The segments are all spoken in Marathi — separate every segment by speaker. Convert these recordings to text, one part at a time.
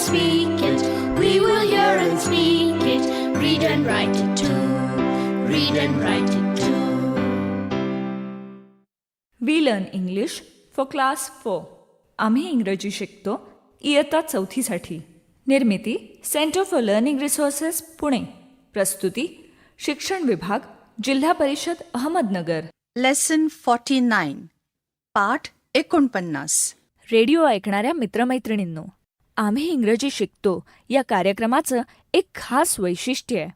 Speaker 1: speak it. We will hear and speak it. Read and write it too. Read and write it too.
Speaker 2: We learn English for class 4. आम्ही इंग्रजी शिकतो इयत्ता 4साठी. निर्मिती centre for learning resources Pune. प्रस्तुती शिक्षण विभाग जिल्हा परिषद अहमदनगर.
Speaker 3: लेसन 49 पाठ 49.
Speaker 2: रेडिओ ऐकणाऱ्या मित्रमैत्रिणींनो, आम्ही इंग्रजी शिकतो या कार्यक्रमाचं एक खास वैशिष्ट्य आहे.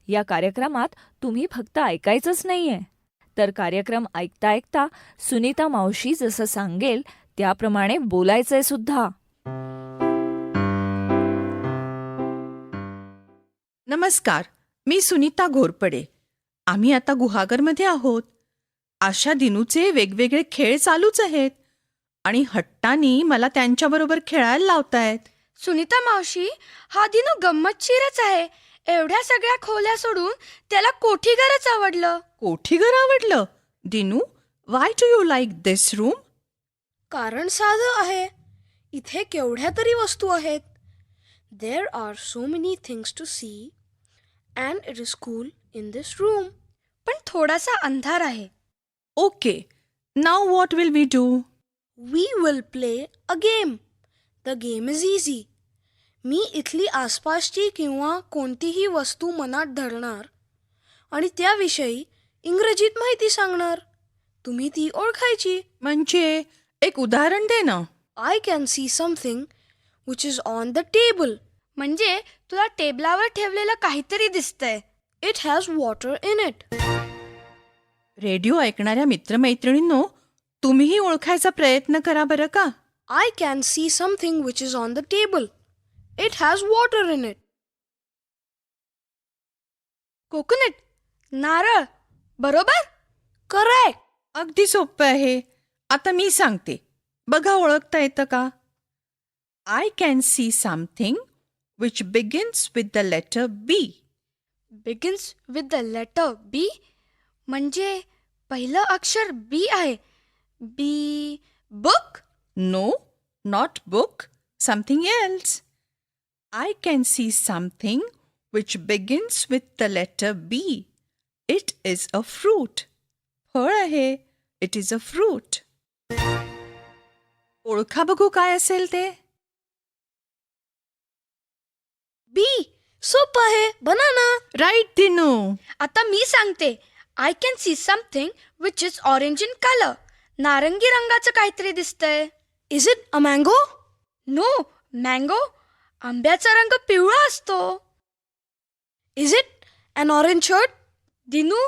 Speaker 2: या कार्यक्रमात तुम्ही फक्त ऐकायचंच नाहीये, तर कार्यक्रम ऐकता ऐकता सुनीता मावशी जसं सांगेल त्याप्रमाणे बोलायचंय सुद्धा.
Speaker 3: नमस्कार, मी सुनीता घोरपडे. आम्ही आता गुहागरमध्ये आहोत. आशा दिनूचे वेगवेगळे खेळ चालूच आहेत आणि हट्टानी मला त्यांच्याबरोबर खेळायला लावतायत.
Speaker 4: सुनीता मावशी, हा दिनू गंमतशीरच आहे. एवढ्या सगळ्या खोल्या सोडून त्याला कोठीघरच आवडलं.
Speaker 3: कोठीघर आवडलं? Dinu, why do you like this room?
Speaker 4: कारण साधं आहे. इथे केवढ्या तरी वस्तू आहेत. There are so many things to see and it is cool in this room. पण थोडासा अंधार आहे.
Speaker 3: Okay, now what will we do?
Speaker 4: We will play a game. The game is easy. मी इथली आसपासची किंवा कोणतीही वस्तू मनात धरणार आणि त्याविषयी इंग्रजीत माहिती सांगणार. तुम्ही ती ओळखायची.
Speaker 3: म्हणजे एक उदाहरण दे ना.
Speaker 4: I can see something which is on the table. म्हणजे तुला टेबलावर ठेवलेलं काहीतरी दिसतंय. It has water in it.
Speaker 3: Radio ऐकणाऱ्या मित्रमैत्रिणींनो, तुम्हीही ओळखायचा प्रयत्न करा बरं का.
Speaker 4: I can see something which is on the table. It has water in it. Coconut, नारळ. बरोबर? करेक्ट.
Speaker 3: अगदी सोपं आहे. आता मी सांगते, बघा ओळखता येतं का? I can see something which begins with the letter B.
Speaker 4: Begins with the letter B म्हणजे पहिलं अक्षर बी आहे. B. Book?
Speaker 3: No, not book. Something else. I can see something which begins with the letter B. It is a fruit. फळ आहे. It is a fruit. ओळखा बघू काय असेल ते.
Speaker 4: बी. सोपं आहे. बनाना.
Speaker 3: राईट दिनू.
Speaker 4: आता मी सांगते. I can see something which is orange in colour. नारंगी रंगाचं काहीतरी दिसतंय. Is it a mango? No, mango. आंब्याचा रंग पिवळा असतो. Is it an orange shirt? Dinu,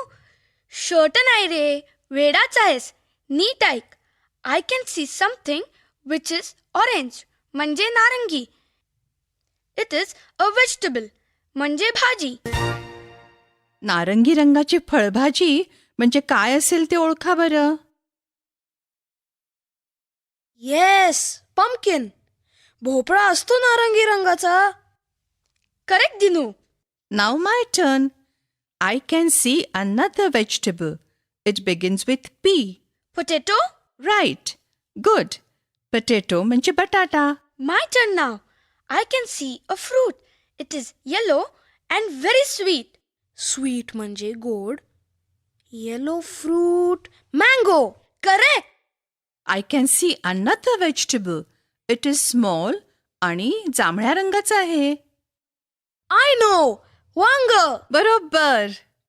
Speaker 4: shirt नाही रे, वेडाच आहेस. नीट ऐक. I can see something which is orange म्हणजे नारंगी. इट इज अ व्हेजिटेबल म्हणजे भाजी.
Speaker 3: नारंगी रंगाची फळभाजी म्हणजे काय असेल ते ओळखा बरं.
Speaker 4: Yes, pumpkin. भोपळा असतो नारंगी रंगाचा. Correct Dinu.
Speaker 3: Now my turn. I can see another vegetable. It begins with P.
Speaker 4: Potato?
Speaker 3: Right. Good. Potato म्हणजे बटाटा.
Speaker 4: My turn now. I can see a fruit. It is yellow and very sweet. Sweet म्हणजे गोड. Yellow fruit. Mango. Correct.
Speaker 3: I can see another vegetable. It is small आणि जांभळ्या रंगाचा आहे.
Speaker 4: I know. वांग.
Speaker 3: बरोबर.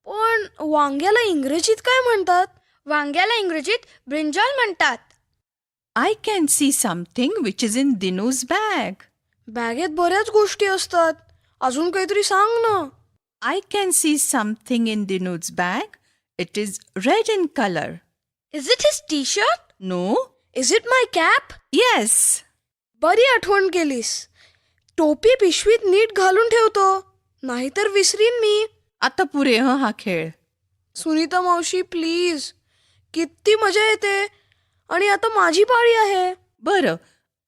Speaker 4: पण वांग्याला इंग्रजीत काय म्हणतात? वांग्याला इंग्रजीत ब्रिंजॉल म्हणतात.
Speaker 3: I can see something which is in Dinu's bag.
Speaker 4: बॅगेत बऱ्याच गोष्टी असतात. अजून काहीतरी सांग ना.
Speaker 3: I can see something in Dinu's bag. It is red in colour.
Speaker 4: Is it his T shirt?
Speaker 3: No.
Speaker 4: Is it my cap?
Speaker 3: Yes.
Speaker 4: बरी आठवण केलीस. टोपी पिशवीत नीट घालून ठेवतो, नाहीतर विसरीन मी.
Speaker 3: आता पुरे हा खेळ.
Speaker 4: सुनीता मावशी प्लीज. किती मजा येते. आणि आता माझी पाळी आहे.
Speaker 3: बरं,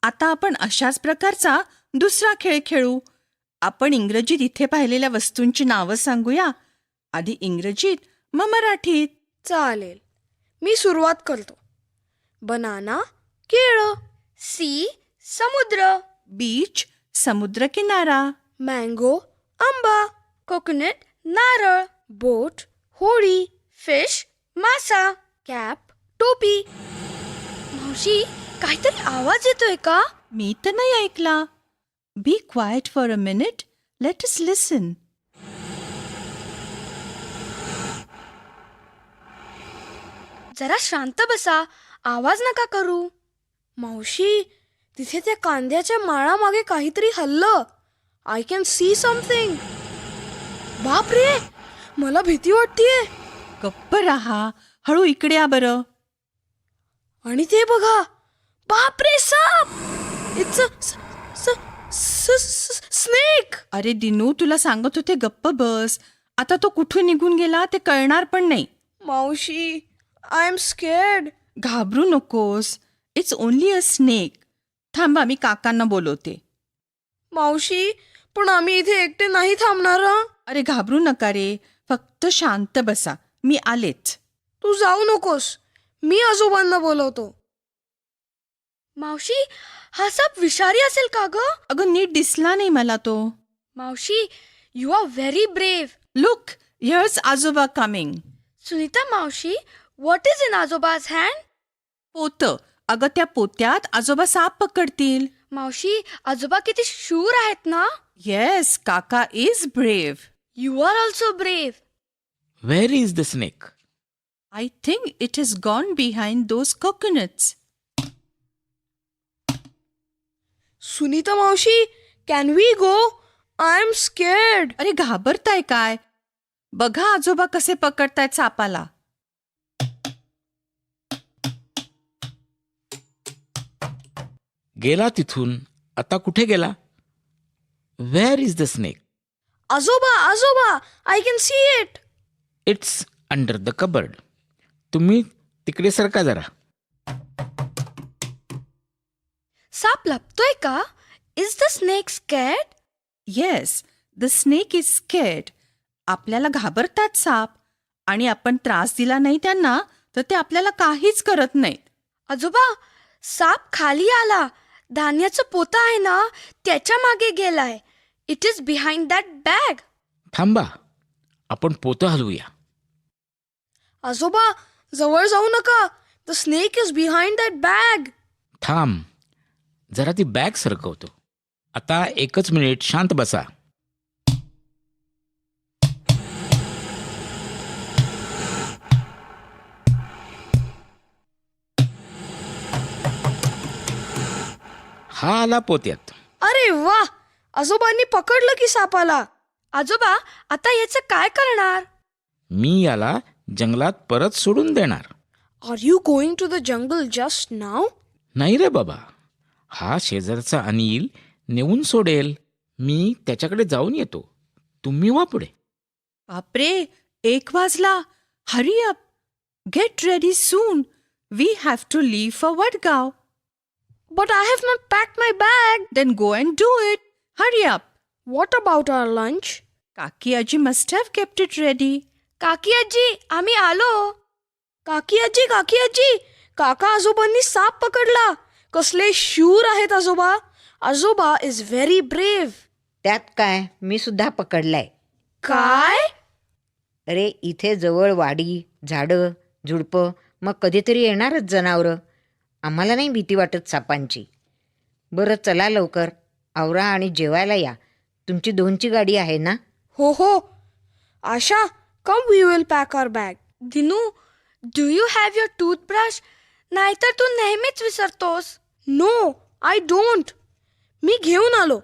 Speaker 3: आता आपण अशाच प्रकारचा दुसरा खेळ खेळू. आपण इंग्रजीत इथे पाहिलेल्या वस्तूंची नावं सांगूया. आधी इंग्रजीत मग मराठीत.
Speaker 4: चालेल. मी सुरुवात करतो. बनाना, केळं. सी, समुद्र.
Speaker 3: बीच, समुद्रकिनारा.
Speaker 4: मँगो आंबा, कोकोनट नारळ, बोट होडी, फिश मासा, कॅप टोपी. मावशी काहीतरी आवाज येतोय का?
Speaker 3: मी तर नाही ऐकला. Be quiet for a minute. Let us listen.
Speaker 4: जरा शांत बसा, आवाज नका करू. मावशी तिथे त्या कांद्याच्या माळामागे काहीतरी हल्लं. I can see something. बाप रे, मला भीती वाटतेय.
Speaker 3: गप्प राहा. हळू इकडे या बरं.
Speaker 4: आणि ते बघा, बाप रे, साप. It's snake.
Speaker 3: अरे दिनू, तुला सांगत होते गप्प बस. आता तो कुठून निघून गेला ते कळणार पण नाही.
Speaker 4: मावशी, आय एम स्केर्ड.
Speaker 3: घाबरू नकोस. It's only a snake. थांबा, मी काकांना बोलवते.
Speaker 4: मावशी, पण आम्ही इथे एकटे नाही थांबणार हं?
Speaker 3: अरे घाबरू नका रे. फक्त शांत बसा. मी आलेच.
Speaker 4: तू जाऊ नकोस, मी आजोबांना बोलवतो. मावशी, हा साप विषारी असेल का ग?
Speaker 3: अगं नीट दिसला नाही मला तो.
Speaker 4: मावशी, you are very brave.
Speaker 3: Look, here's आजोबा कमिंग.
Speaker 4: सुनीता मावशी, व्हॉट इज इन आजोबाज हँड?
Speaker 3: पोतं. अगं त्या पोत्यात आजोबा साप पकडतील.
Speaker 4: मावशी, आजोबा किती शूर आहेत ना.
Speaker 3: येस, काका is brave.
Speaker 4: You are also brave.
Speaker 5: Where is the snake?
Speaker 3: I think it has gone behind those coconuts.
Speaker 4: Sunita मावशी, can we go? I am scared.
Speaker 3: अरे घाबरताय काय? बघा आजोबा कसे पकडतायत सापाला.
Speaker 5: गेला तिथून. आता कुठे गेला? Where is the snake?
Speaker 4: आजोबा, आजोबा, I can see it.
Speaker 5: It's under the cupboard. तुम्ही तिकडे सरका जरा.
Speaker 4: साप लपतोय का? Is the snake scared?
Speaker 3: Yes, the snake is scared. आपल्याला घाबरतात साप. आणि आपण त्रास दिला नाही त्यांना तर ते आपल्याला काहीच करत नाहीत.
Speaker 4: आजोबा, साप खाली आला. धान्याचं पोतं आहे ना, त्याच्या मागे गेलाय. It is behind that bag.
Speaker 5: थांबा, आपण पोतं हलवूया.
Speaker 4: आजोबा, जवळ जाऊ नका. The snake is behind that bag.
Speaker 5: थांब, जरा ती बॅग सरकवतो. आता एकच मिनिट शांत बसा. हा आला पोत्यात.
Speaker 4: अरे वा, आजोबांनी पकडलं की सापाला. आजोबा, आता याचं काय करणार?
Speaker 5: मी याला जंगलात परत सोडून देणार.
Speaker 4: Are you going to the jungle just now?
Speaker 5: नाही रे बाबा, हा शेजारचा अनिल नेऊन सोडेल. मी त्याच्याकडे जाऊन येतो. तुम्ही वा पुढे.
Speaker 3: बापरे, 1 वाजला. Hurry up. Get ready soon. We have to leave for Wadgaon.
Speaker 4: But I have not packed my bag.
Speaker 3: Then go and do it. Hurry up.
Speaker 4: What about our lunch?
Speaker 3: काकी आजी must have kept it ready.
Speaker 4: काकी आजी, आम्ही आलो. काकी आजी, काकी आजी, काका आजोबांनी साप पकडला. कसले शूर आहेत आजोबा. आजोबा इज व्हेरी ब्रेव्ह.
Speaker 6: त्यात काय, मी सुद्धा पकडलाय.
Speaker 4: काय?
Speaker 6: अरे इथे जवळ वाडी, झाडं, झुडपं, मग कधीतरी येणारच जनावरं. आम्हाला नाही भीती वाटत सापांची. बरं चला लवकर, आवरा आणि जेवायला या. तुमची 2ची गाडी आहे ना?
Speaker 4: हो हो. Asha, come we will pack our bag. Dinu, do you have your toothbrush? नाहीतर तू नेहमीच विसरतोस. No, I don't. मी घेऊन आलो.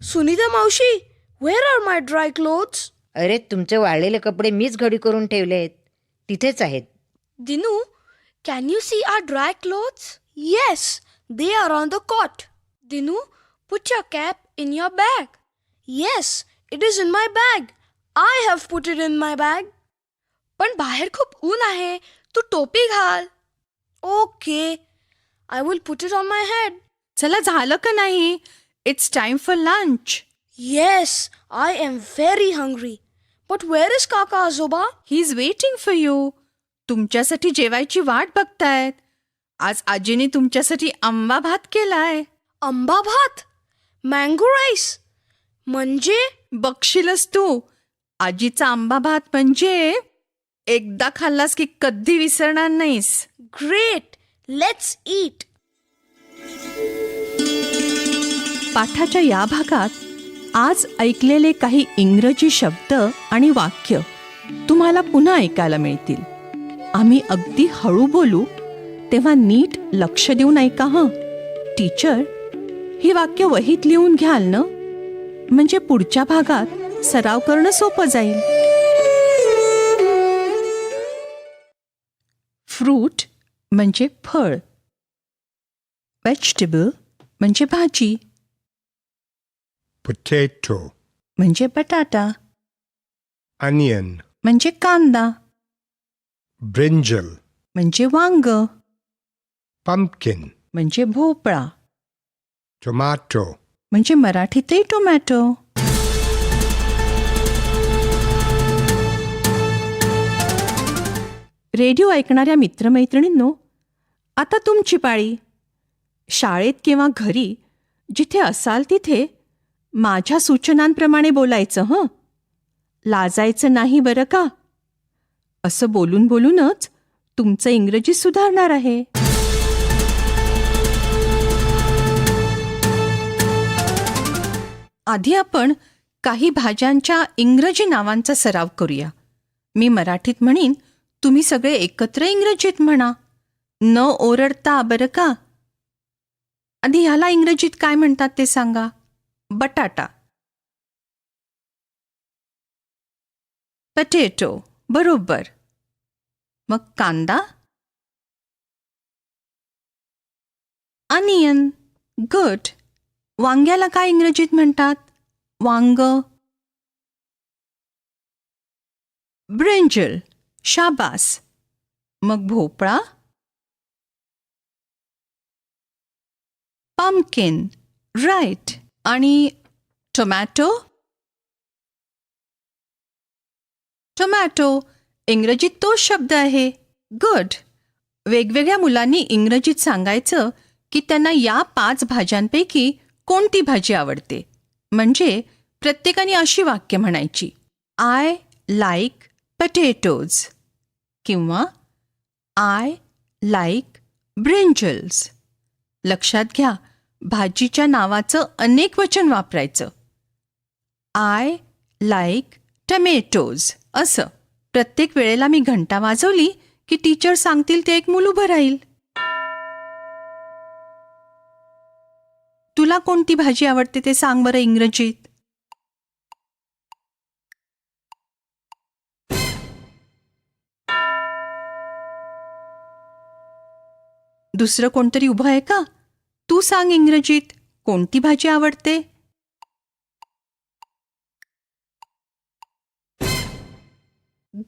Speaker 4: सुनीता मावशी, where are my dry clothes?
Speaker 6: अरे तुमचे वाळलेले कपडे मीच घडी करून ठेवले आहेत. तिथेच आहेत.
Speaker 4: Dinu, can you see our dry clothes? Yes, they are on the cot. Dinu, put your cap in your bag. Yes, it is in my bag. I have put it in my bag. पण बाहेर खूप ऊन आहे. तू टोपी घाल. Okay, I will put it on my head.
Speaker 3: चला, झालं का नाही? It's time for lunch.
Speaker 4: Yes, I am very hungry. But where is काका आजोबा?
Speaker 3: He is waiting for you. तुमच्यासाठी जेवायची वाट बघतायत. आज आजीने तुमच्यासाठी आंबा भात केलाय.
Speaker 4: आंबा भात? मँगो राईस म्हणजे
Speaker 3: बघशीलच तू, आजीचा आंबा भात म्हणजे एकदा खाल्लास की कधी विसरणार नाहीस.
Speaker 4: ग्रेट. Let's eat.
Speaker 3: पाठाच्या या भागात आज ऐकलेले काही इंग्रजी शब्द आणि वाक्य तुम्हाला पुन्हा ऐकायला मिळतील. आम्ही अगदी हळू बोलू, तेव्हा नीट लक्ष देऊन ऐका हं. टीचर, ही वाक्य वहीत लिहून घ्याल ना, म्हणजे पुढच्या भागात सराव करणं सोपं जाईल. फ्रूट म्हणजे फळ. व्हेजिटेबल म्हणजे भाजी
Speaker 7: potato,
Speaker 3: म्हणजे बटाटा
Speaker 7: onion,
Speaker 3: म्हणजे कांदा
Speaker 7: brinjal,
Speaker 3: म्हणजे वांग
Speaker 7: pumpkin,
Speaker 3: म्हणजे भोपळा
Speaker 7: tomato,
Speaker 3: म्हणजे मराठीतही टोमॅटो. रेडिओ ऐकणाऱ्या मित्रमैत्रिणींनो, आता तुमची पाळी. शाळेत किंवा घरी जिथे असाल तिथे माझ्या सूचनांप्रमाणे बोलायचं हं. लाजायचं नाही बरं का. असं बोलून बोलूनच तुमचं इंग्रजी सुधारणार आहे. आधी आपण काही भाज्यांच्या इंग्रजी नावांचा सराव करूया. मी मराठीत म्हणीन, तुम्ही सगळे एकत्र इंग्रजीत म्हणा, न ओरडता बरं का. आधी ह्याला इंग्रजीत काय म्हणतात ते सांगा. बटाटा. पटेटो. बरोबर. मग कांदा. अनियन. गुड. वांग्याला काय इंग्रजीत म्हणतात. वांग. ब्रिंजल. शाबास. मग भोपळा. पम्पकिन. राईट. आणि टोमॅटो. टोमॅटो इंग्रजीत तोच शब्द आहे. गुड. वेगवेगळ्या मुलांनी इंग्रजीत सांगायचं की त्यांना या 5 भाज्यांपैकी कोणती भाजी आवडते. म्हणजे प्रत्येकाने अशी वाक्य म्हणायची. आय लाईक पटेटोज किंवा आय लाईक ब्रिंजल्स. लक्षात घ्या, भाजीच्या नावाचं अनेक वचन वापरायचं. आय लाईक टमेटोज असं. प्रत्येक वेळेला मी घंटा वाजवली की टीचर सांगतील ते एक मूल उभं राहील. तुला कोणती भाजी आवडते ते सांग बरं इंग्रजीत. दुसरं कोणतरी उभं आहे का. तू सांग इंग्रजीत कोणती भाजी आवडते.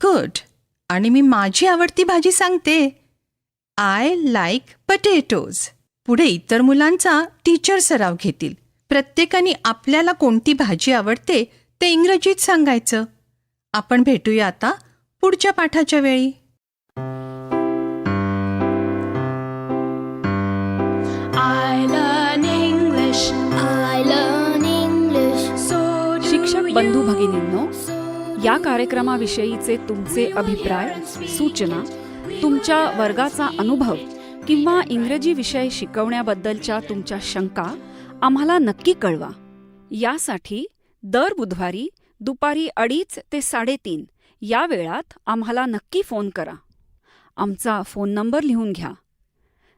Speaker 3: गुड. आणि मी माझी आवडती भाजी सांगते. I like potatoes. पुढे इतर मुलांचा टीचर सराव घेतील. प्रत्येकाने आपल्याला कोणती भाजी आवडते ते इंग्रजीत सांगायचं. आपण भेटूया आता पुढच्या पाठाच्या वेळी.
Speaker 1: I learn English. I learn English. So do
Speaker 2: शिक्षक बंधू
Speaker 1: you.
Speaker 2: भगिनींनो,
Speaker 1: So
Speaker 2: या कार्यक्रमाविषयीचे तुमचे अभिप्राय, सूचना, तुमच्या वर्गाचा अनुभव किंवा इंग्रजी विषय शिकवण्याबद्दलच्या तुमच्या शंका आम्हाला नक्की कळवा. यासाठी दर बुधवारी दुपारी 2:30 ते 3:30 या वेळात आम्हाला नक्की फोन करा. आमचा फोन नंबर लिहून घ्या.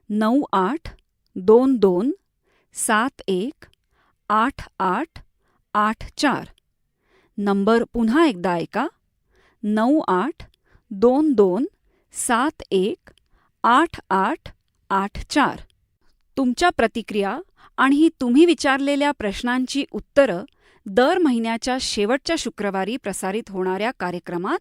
Speaker 2: 9822718884. नंबर पुन्हा एकदा ऐका. 9822718884. तुमच्या प्रतिक्रिया आणि तुम्ही विचारलेल्या प्रश्नांची उत्तरं दर महिन्याच्या शेवटच्या शुक्रवारी प्रसारित होणाऱ्या कार्यक्रमात